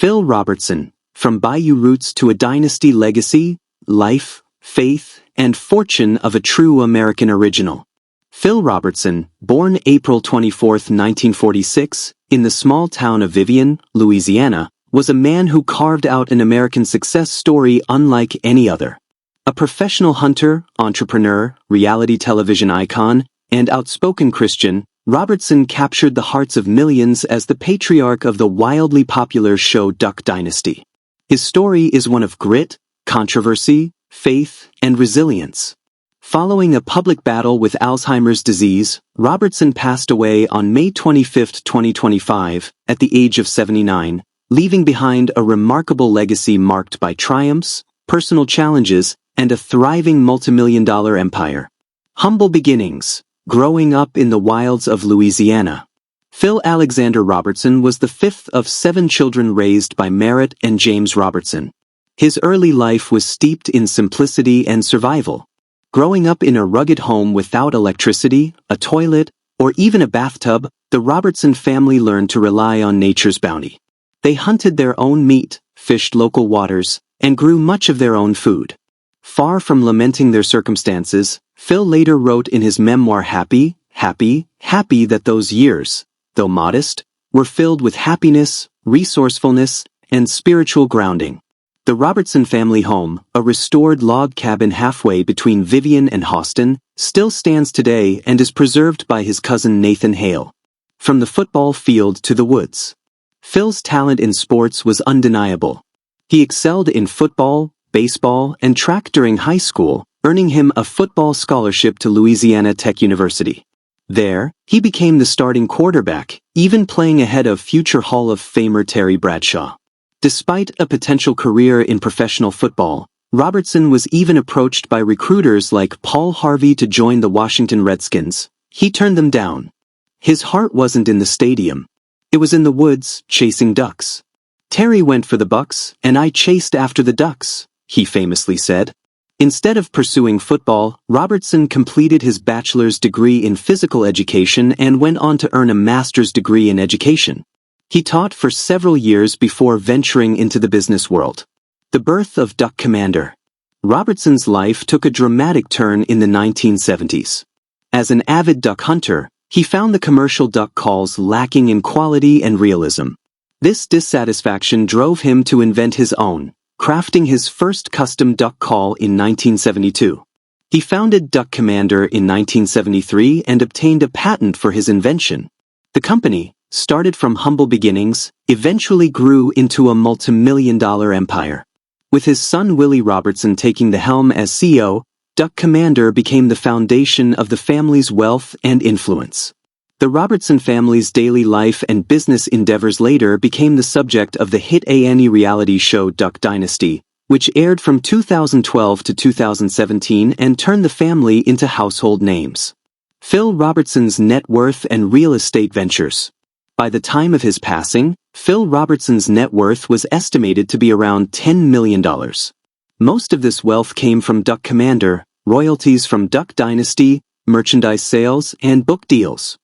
Phil Robertson, From Bayou Roots to a Dynasty Legacy, Life, Faith, and Fortune of a True American Original. Phil Robertson, born April 24, 1946, in the small town of Vivian, Louisiana, was a man who carved out an American success story unlike any other. A professional hunter, entrepreneur, reality television icon, and outspoken Christian, Robertson captured the hearts of millions as the patriarch of the wildly popular show Duck Dynasty. His story is one of grit, controversy, faith, and resilience. Following a public battle with Alzheimer's disease, Robertson passed away on May 25, 2025, at the age of 79, leaving behind a remarkable legacy marked by triumphs, personal challenges, and a thriving multimillion-dollar empire. Humble beginnings. Growing up in the wilds of Louisiana. Phil Alexander Robertson was the fifth of 7 children raised by Merritt and James Robertson. His early life was steeped in simplicity and survival. Growing up in a rugged home without electricity, a toilet, or even a bathtub, the Robertson family learned to rely on nature's bounty. They hunted their own meat, fished local waters, and grew much of their own food. Far from lamenting their circumstances, Phil later wrote in his memoir happy that those years, though modest, were filled with happiness, resourcefulness, and spiritual grounding. The Robertson family home, a restored log cabin halfway between Vivian and Houston, still stands today and is preserved by his cousin Nathan Hale. From the football field to the woods. Phil's talent in sports was undeniable. He excelled in football, baseball, and track during high school, earning him a football scholarship to Louisiana Tech University. There, he became the starting quarterback, even playing ahead of future Hall of Famer Terry Bradshaw. Despite a potential career in professional football, Robertson was even approached by recruiters like Paul Harvey to join the Washington Redskins. He turned them down. His heart wasn't in the stadium. It was in the woods, chasing ducks. Terry went for the Bucks, and I chased after the ducks, he famously said. Instead of pursuing football, Robertson completed his bachelor's degree in physical education and went on to earn a master's degree in education. He taught for several years before venturing into the business world. The birth of Duck Commander. Robertson's life took a dramatic turn in the 1970s. As an avid duck hunter, he found the commercial duck calls lacking in quality and realism. This dissatisfaction drove him to invent his own, crafting his first custom duck call in 1972. He founded Duck Commander in 1973 and obtained a patent for his invention. The company, started from humble beginnings, eventually grew into a multimillion-dollar empire. With his son Willie Robertson taking the helm as CEO, Duck Commander became the foundation of the family's wealth and influence. The Robertson family's daily life and business endeavors later became the subject of the hit A&E reality show Duck Dynasty, which aired from 2012 to 2017 and turned the family into household names. Phil Robertson's net worth and real estate ventures. By the time of his passing, Phil Robertson's net worth was estimated to be around $10 million. Most of this wealth came from Duck Commander, royalties from Duck Dynasty, merchandise sales, and book deals.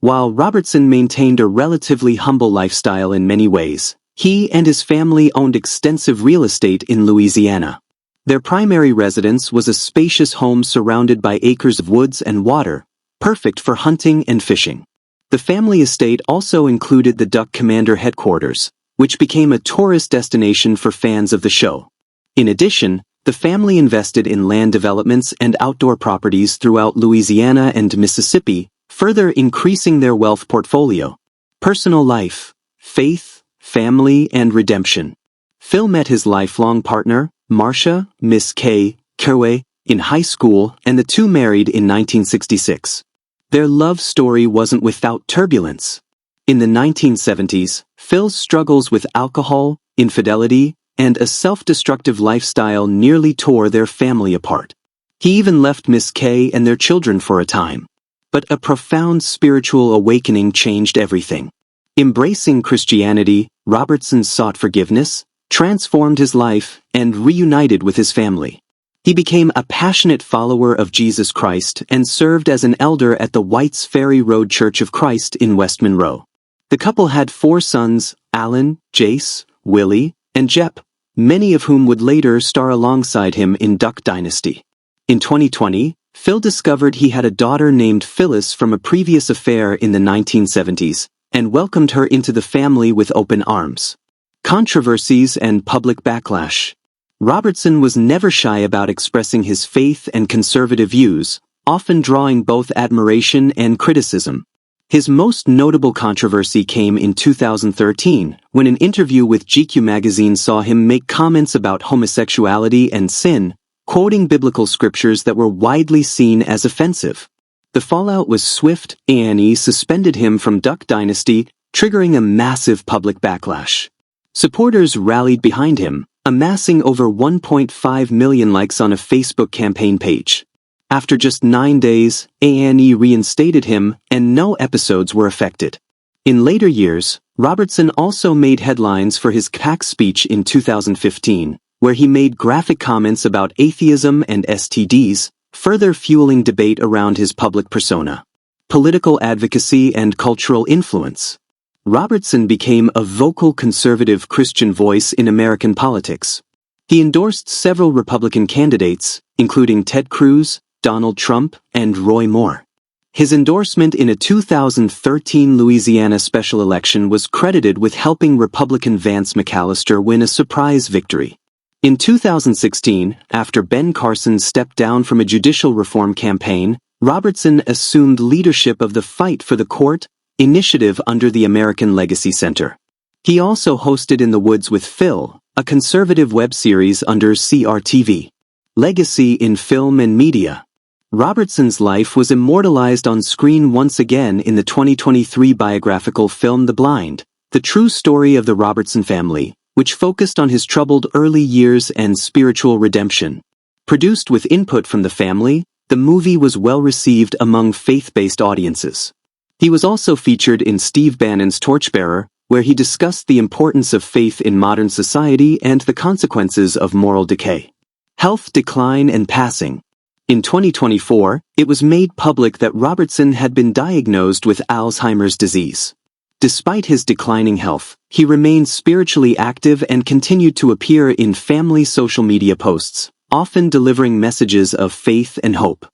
While Robertson maintained a relatively humble lifestyle in many ways, he and his family owned extensive real estate in Louisiana. Their primary residence was a spacious home surrounded by acres of woods and water, perfect for hunting and fishing. The family estate also included the Duck Commander headquarters, which became a tourist destination for fans of the show. In addition, the family invested in land developments and outdoor properties throughout Louisiana and Mississippi, further increasing their wealth portfolio. Personal life, faith, family, and redemption. Phil met his lifelong partner, Marcia, Miss K. Kerway, in high school, and the two married in 1966. Their love story wasn't without turbulence. In the 1970s, Phil's struggles with alcohol, infidelity, and a self-destructive lifestyle nearly tore their family apart. He even left Miss K and their children for a time. But a profound spiritual awakening changed everything. Embracing Christianity, Robertson sought forgiveness, transformed his life, and reunited with his family. He became a passionate follower of Jesus Christ and served as an elder at the White's Ferry Road Church of Christ in West Monroe. The couple had 4 sons, Alan, Jace, Willie, and Jep, many of whom would later star alongside him in Duck Dynasty. In 2020, Phil discovered he had a daughter named Phyllis from a previous affair in the 1970s, and welcomed her into the family with open arms. Controversies and public backlash. Robertson was never shy about expressing his faith and conservative views, often drawing both admiration and criticism. His most notable controversy came in 2013, when an interview with GQ magazine saw him make comments about homosexuality and sin, quoting biblical scriptures that were widely seen as offensive. The fallout was swift. A&E suspended him from Duck Dynasty, triggering a massive public backlash. Supporters rallied behind him, amassing over 1.5 million likes on a Facebook campaign page. After just 9 days, A&E reinstated him, and no episodes were affected. In later years, Robertson also made headlines for his CAC speech in 2015, where he made graphic comments about atheism and STDs, further fueling debate around his public persona. Political advocacy and cultural influence. Robertson became a vocal conservative Christian voice in American politics. He endorsed several Republican candidates, including Ted Cruz, Donald Trump, and Roy Moore. His endorsement in a 2013 Louisiana special election was credited with helping Republican Vance McAllister win a surprise victory. In 2016, after Ben Carson stepped down from a judicial reform campaign, Robertson assumed leadership of the Fight for the Court initiative under the American Legacy Center. He also hosted In the Woods with Phil, a conservative web series under CRTV. Legacy in film and media. Robertson's life was immortalized on screen once again in the 2023 biographical film The Blind, the true story of the Robertson family, which focused on his troubled early years and spiritual redemption. Produced with input from the family, the movie was well received among faith-based audiences. He was also featured in Steve Bannon's Torchbearer, where he discussed the importance of faith in modern society and the consequences of moral decay. Health decline and passing. In 2024, it was made public that Robertson had been diagnosed with Alzheimer's disease. Despite his declining health, he remained spiritually active and continued to appear in family social media posts, often delivering messages of faith and hope.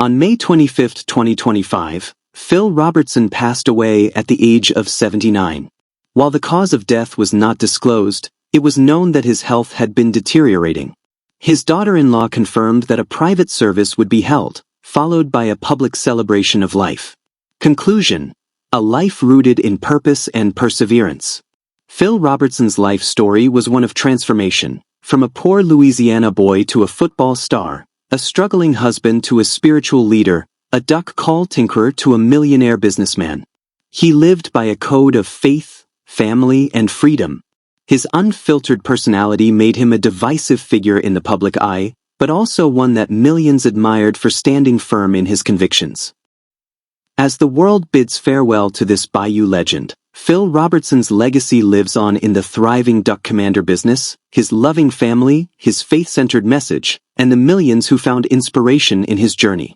On May 25, 2025, Phil Robertson passed away at the age of 79. While the cause of death was not disclosed, it was known that his health had been deteriorating. His daughter-in-law confirmed that a private service would be held, followed by a public celebration of life. Conclusion: a life rooted in purpose and perseverance. Phil Robertson's life story was one of transformation, from a poor Louisiana boy to a football star, a struggling husband to a spiritual leader, a duck call tinkerer to a millionaire businessman. He lived by a code of faith, family, and freedom. His unfiltered personality made him a divisive figure in the public eye, but also one that millions admired for standing firm in his convictions. As the world bids farewell to this Bayou legend, Phil Robertson's legacy lives on in the thriving duck commander business, his loving family, his faith-centered message, and the millions who found inspiration in his journey.